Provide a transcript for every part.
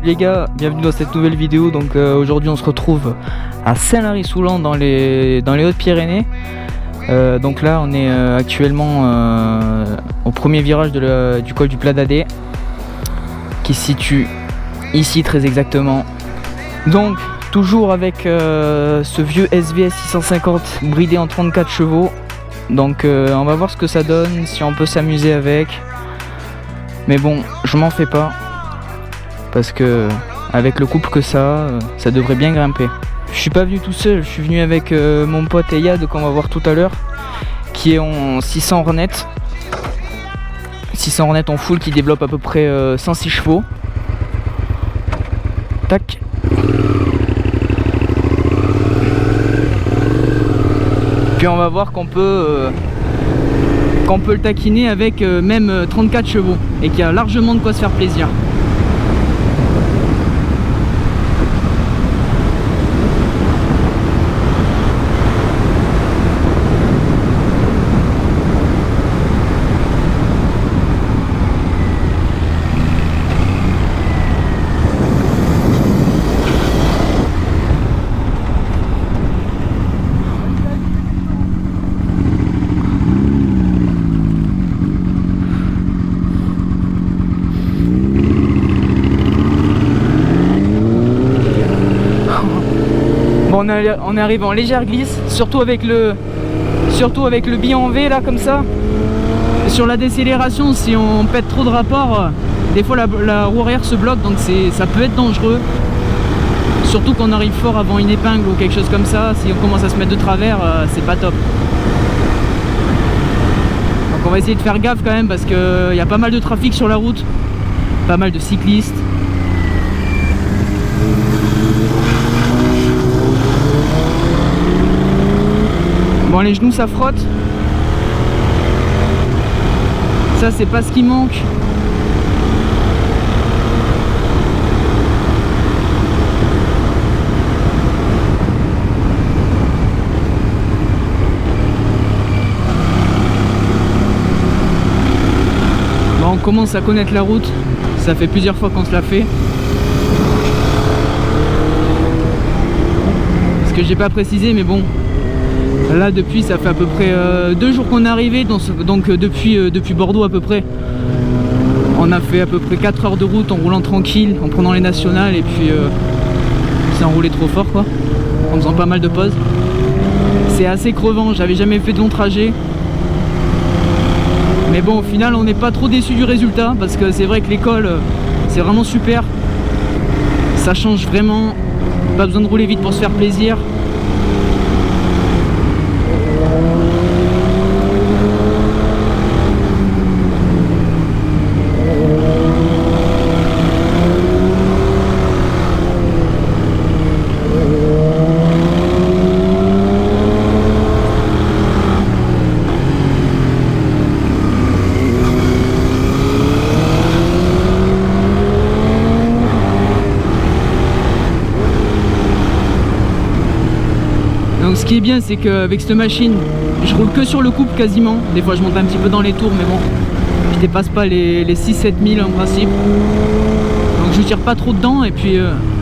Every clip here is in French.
Les gars, bienvenue dans cette nouvelle vidéo. Donc aujourd'hui on se retrouve à Saint-Lary-Soulan dans les Hautes-Pyrénées. Donc là on est actuellement au premier virage du col du Plat d'Adé, qui se situe ici très exactement. Donc toujours avec ce vieux SVS 650 bridé en 34 chevaux. Donc on va voir ce que ça donne, si on peut s'amuser avec. Mais bon, je m'en fais pas, parce que avec le couple que ça devrait bien grimper. Je suis pas venu tout seul, je suis venu avec mon pote Eyad, qu'on va voir tout à l'heure, qui est en 600 Hornet. 600 Hornet en full, qui développe à peu près 106 chevaux. Tac. Puis on va voir qu'on peut le taquiner avec même 34 chevaux, et qu'il y a largement de quoi se faire plaisir. Bon, on est arrivé en légère glisse, surtout avec le billet en V là, comme ça. Et sur la décélération, si on pète trop de rapport, des fois la roue arrière se bloque, donc ça peut être dangereux. Surtout quand on arrive fort avant une épingle ou quelque chose comme ça. Si on commence à se mettre de travers, c'est pas top. Donc on va essayer de faire gaffe quand même, parce qu'il y a pas mal de trafic sur la route, pas mal de cyclistes. Bon, les genoux ça frotte. Ça c'est pas ce qui manque. Bon, on commence à connaître la route. Ça fait plusieurs fois qu'on se l'a fait. Ce que j'ai pas précisé, mais bon. Là depuis ça fait à peu près 2 jours qu'on est arrivé, donc depuis Bordeaux à peu près. On a fait à peu près 4 heures de route en roulant tranquille, en prenant les nationales, et puis c'est enroulé trop fort quoi, en faisant pas mal de pauses. C'est assez crevant, j'avais jamais fait de long trajet. Mais bon, au final on n'est pas trop déçu du résultat, parce que c'est vrai que l'école c'est vraiment super. Ça change vraiment, pas besoin de rouler vite pour se faire plaisir. Donc ce qui est bien, c'est qu'avec cette machine, je roule que sur le couple quasiment. Des fois je monte un petit peu dans les tours, mais bon, je dépasse pas les 6-7 000 en principe. Donc je tire pas trop dedans, et puis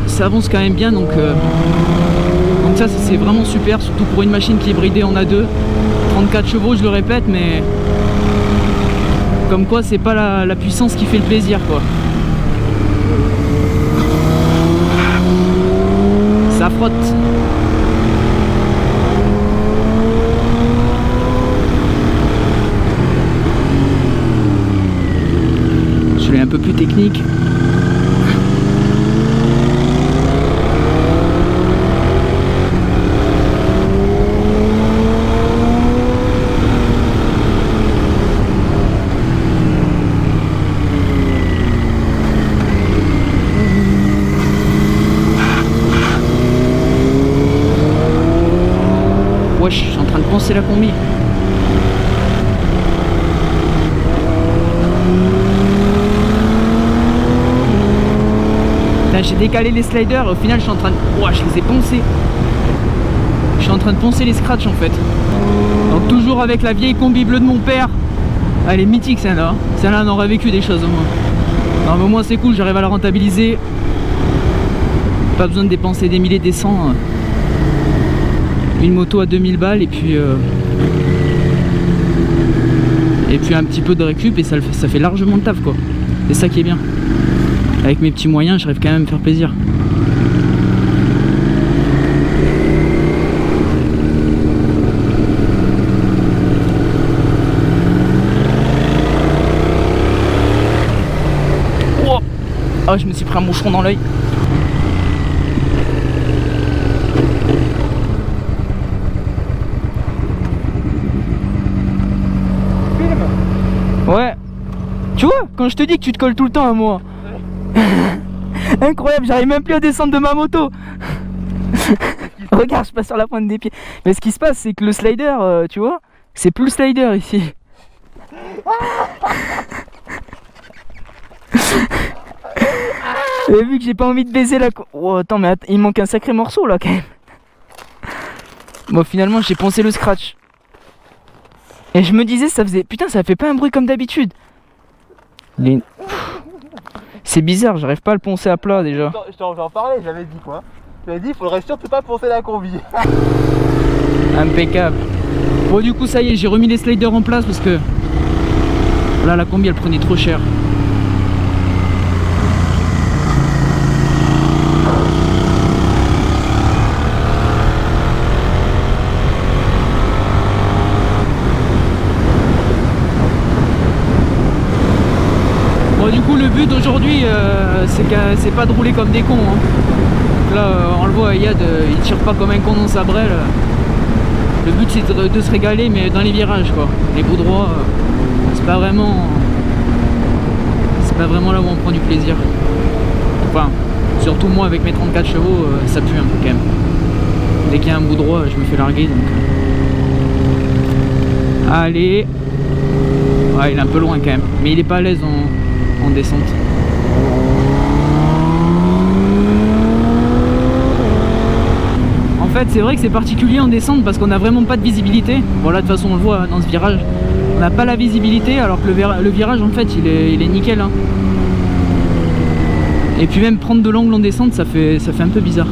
ça avance quand même bien. Donc ça c'est vraiment super, surtout pour une machine qui est bridée en A2. 34 chevaux, je le répète, mais comme quoi c'est pas la puissance qui fait le plaisir quoi. Ça frotte. Un peu plus technique. Wesh, je suis en train de poncer la combi. J'ai décalé les sliders et au final je suis en train de... Ouah, je les ai poncés. Je suis en train de poncer les scratchs en fait. Donc toujours avec la vieille combi bleue de mon père. Elle est mythique celle-là. Celle-là on aurait vécu des choses au moins. Non mais au moins c'est cool, j'arrive à la rentabiliser. Pas besoin de dépenser des milliers, des cents. Une moto à 2000 balles et puis un petit peu de récup et ça fait largement le taf quoi. C'est ça qui est bien. Avec mes petits moyens, j'arrive quand même à me faire plaisir. Oh, oh, je me suis pris un moucheron dans l'œil. Ouais. Tu vois, quand je te dis que tu te colles tout le temps à moi. Incroyable, j'arrive même plus à descendre de ma moto. Regarde, je passe sur la pointe des pieds. Mais ce qui se passe, c'est que le slider, tu vois, c'est plus le slider ici. Et vu que j'ai pas envie de baiser la... Oh, attends, mais il manque un sacré morceau là quand même. Bon, finalement, j'ai poncé le scratch. Et je me disais, ça faisait... Putain, ça fait pas un bruit comme d'habitude. C'est bizarre, j'arrive pas à le poncer à plat déjà. J'en parlais, j'avais dit quoi. J'avais dit, il faudrait surtout pas poncer la combi. Impeccable. Bon, du coup, ça y est, j'ai remis les sliders en place parce que... Là, la combi, elle prenait trop cher. Du coup le but d'aujourd'hui c'est pas de rouler comme des cons hein. Donc là on le voit, Yad il tire pas comme un con dans sa brelle. Le but c'est de se régaler mais dans les virages quoi. Les bouts droits c'est pas vraiment là où on prend du plaisir. Enfin surtout moi avec mes 34 chevaux ça pue un peu quand même. Dès qu'il y a un bout droit je me fais larguer donc. Allez. Ouais il est un peu loin quand même. Mais il est pas à l'aise en descente. En fait c'est vrai que c'est particulier en descente parce qu'on n'a vraiment pas de visibilité. Bon là de toute façon on le voit dans ce virage. On n'a pas la visibilité alors que le virage en fait il est nickel hein. Et puis même prendre de l'angle en descente ça fait un peu bizarre.